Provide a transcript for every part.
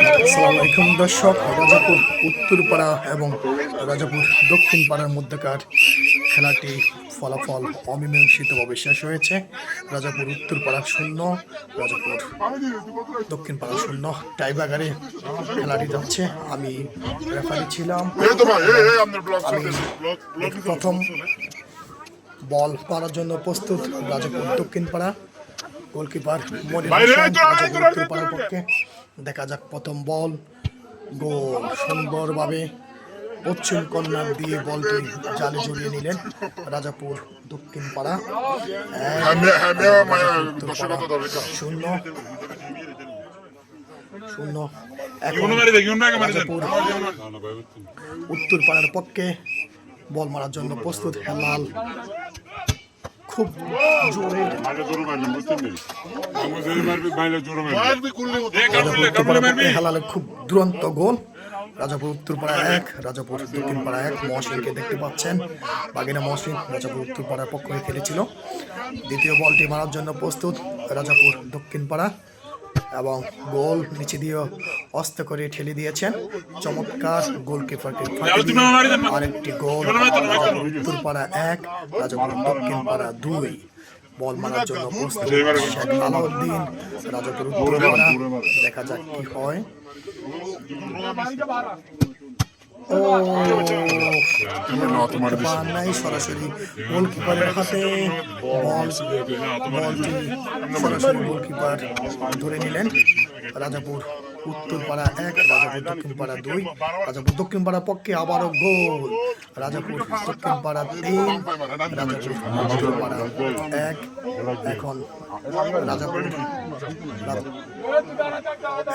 আসসালামু আলাইকুম দর্শক, রাজাপুর উত্তরপাড়া এবং রাজাপুর দক্ষিণ পাড়ার মধ্যকার খেলাটি ফলাফল অমীমাংসিতভাবে শেষ হয়েছে। রাজাপুর উত্তরপাড়া 0, রাজাপুর দক্ষিণ পাড়া 0। টাইব্রেকারে খেলাটি যাচ্ছে। আমি রেফারি ছিলাম। আমি প্রথম বল মারার জন্য প্রস্তুত রাজাপুর দক্ষিণ পাড়া। গোলকিপার মনির হোসেন রাজাপুর উত্তরপাড়ার পক্ষে। দেখা যাক প্রথম বল, গোল। সুন্দরভাবে পশ্চিম কর্নার দিয়ে বলটি জালে জড়িয়ে নিলেন রাজাপুর দক্ষিণ পাড়া। 0-0। এখন রাজাপুর উত্তর পাড়ার পক্ষে বল মারার জন্য প্রস্তুত হেলাল। খুব জোরে হেলালের খুব দুরন্ত গোল। রাজাপুর উত্তরপাড়া 1, রাজাপুর দক্ষিণ পাড়া 1। মহসিনকে দেখতে পাচ্ছেন, বাগিনা মহসিন রাজাপুর উত্তরপাড়ার পক্ষ হয়ে খেলেছিল। দ্বিতীয় বলটি মারার জন্য প্রস্তুত রাজাপুর দক্ষিণ পাড়া এবং গোল নিচে দিয়ে অস্ত করে ঠেলে দিয়েছেন। চমৎকার গোলকিপারকে আরেকটি গোল। রাজাপুর উত্তরপাড়া 1, রাজাপুর দক্ষিণ পাড়া 2। বল মারার জন্য প্রস্তুত শেখ আলাউদ্দিন রাজাপুর উত্তরপাড়া। দেখা যাক কি হয়। সরাসরি গোলকিপারের হাতে বলটি সরাসরি গোলকিপার ধরে নিলেন। রাজাপুর উত্তরপাড়া 1, রাজাপুর দক্ষিণ পাড়া 2। রাজাপুর দক্ষিণ পাড়ার পক্ষে আবারও গোল। রাজাপুর দক্ষিণ পাড়া 3, রাজাপুর উত্তরপাড়া 1। এখন রাজাপুর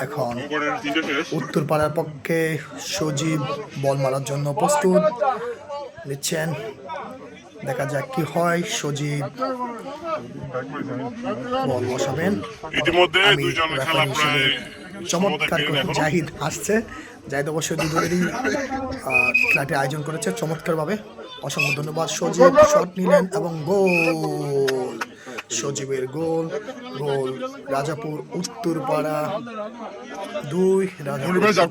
এখন উত্তরপাড়ার পক্ষে সজীব বল মারার জন্য প্রস্তুত নিচ্ছেন। দেখা যাক কি হয়। সজীব বল বসাবেন। চমৎকার করে জাহিদ আসছে। জাহিদ অবশ্যই দুদলেরই খেলাটি আয়োজন করেছে চমৎকারভাবে। অসংখ্য ধন্যবাদ। সজীব শট নিলেন এবং গোল। সজীবের গোল। রাজাপুর উত্তরপাড়া 2, রাজাপুর দেখা যাক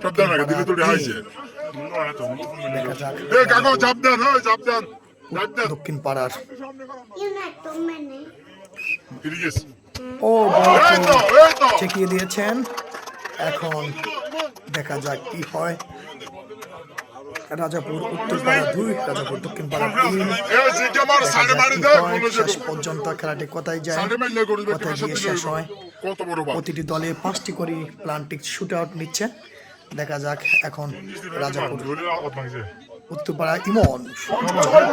দক্ষিণ পাড়ার ঠেকিয়ে দিয়েছেন। এখন দেখা যাক কি হয়। রাজাপুর উত্তরপাড়া 2, রাজাপুর দক্ষিণ পাড়া 3। শেষ পর্যন্ত খেলাটি কোথায় যায়, কোথায় গিয়ে শেষ হয়। প্রতিটি দলে 5টি করে প্লান্টিক শুট আউট নিচ্ছে। দেখা যাক এখন রাজাপুর উত্তরপাড়া ইমন গোল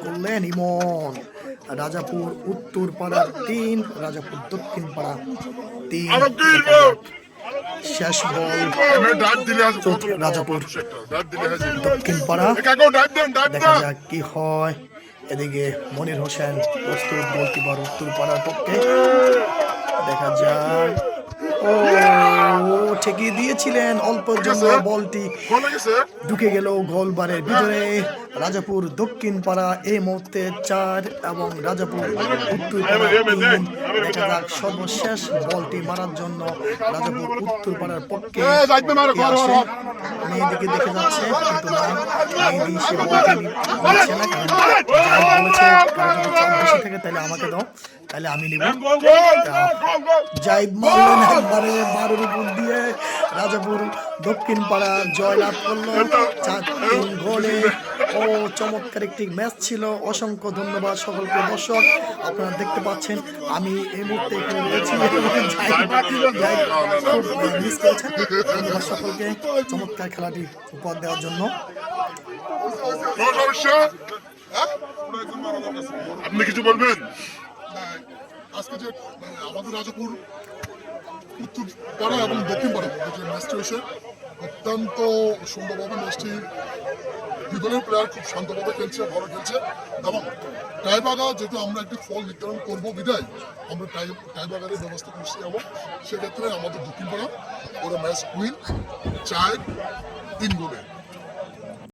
করলেন। ইমন। রাজাপুর উত্তরপাড়া 3, রাজাপুর দক্ষিণ পাড়া 3। শেষ বল রাজাপুর দক্ষিণ পাড়া। দেখা যাক কি হয়। এদিকে মনির হোসেন প্রস্তুত গোলকিপার উত্তরপাড়ার পক্ষে। দেখা যাক ঠেকিয়ে দিয়েছিলেন অল্পের জন্য। বলটি ঢুকে গেল গোলবারের ভিতরে। রাজাপুর দক্ষিণ পাড়া এই মুহূর্তে 4 এবং রাজাপুর উত্তরপাড়া 3। দেখা যাক সর্বশেষ বলটি মারার জন্য রাজাপুর উত্তরপাড়ার পক্ষে মেয়েদিকে দেখে যাচ্ছে, কিন্তু না, মেয়েদি সে বলটি নিচ্ছে না। কারণ বলেছে বেশি থাকে তাহলে আমাকে দাও, তাহলে আমি নিব। জাহিদ মারলেন একবারে 12-এর উপর দিয়ে। রাজাপুর দক্ষিণ পাড়া জয়লাভ করলো 4-3 গোলে। চমৎকার একটি ম্যাচ ছিল। অসংখ্য ধন্যবাদ সকলকে। দর্শক আপনারা দেখতে পাচ্ছেন আমি এই মুহূর্তে এখানে রয়েছি। খুব মিস করেছেন। ধন্যবাদ সকলকে চমৎকার খেলাটি উপহার দেওয়ার জন্য। আপনি কিছু বলবেন? আজকে যে আমাদের রাজাপুর উত্তর পাড়া এবং দক্ষিণ পাড়া যে ম্যাচটি হয়েছে, অত্যন্ত সুন্দরভাবে ম্যাচটি দুই দলের প্লেয়ার খুব শান্তভাবে খেলছে, ভালো খেলছে। এবং টাইব্রেকার যেহেতু আমরা একটি ফল নির্ধারণ করবো বিদায় আমরা টাইব্রেকারের ব্যবস্থা করছি, এবং সেক্ষেত্রে আমাদের দক্ষিণ পাড়া ওরা ম্যাচ উইন 4-3 গোলে।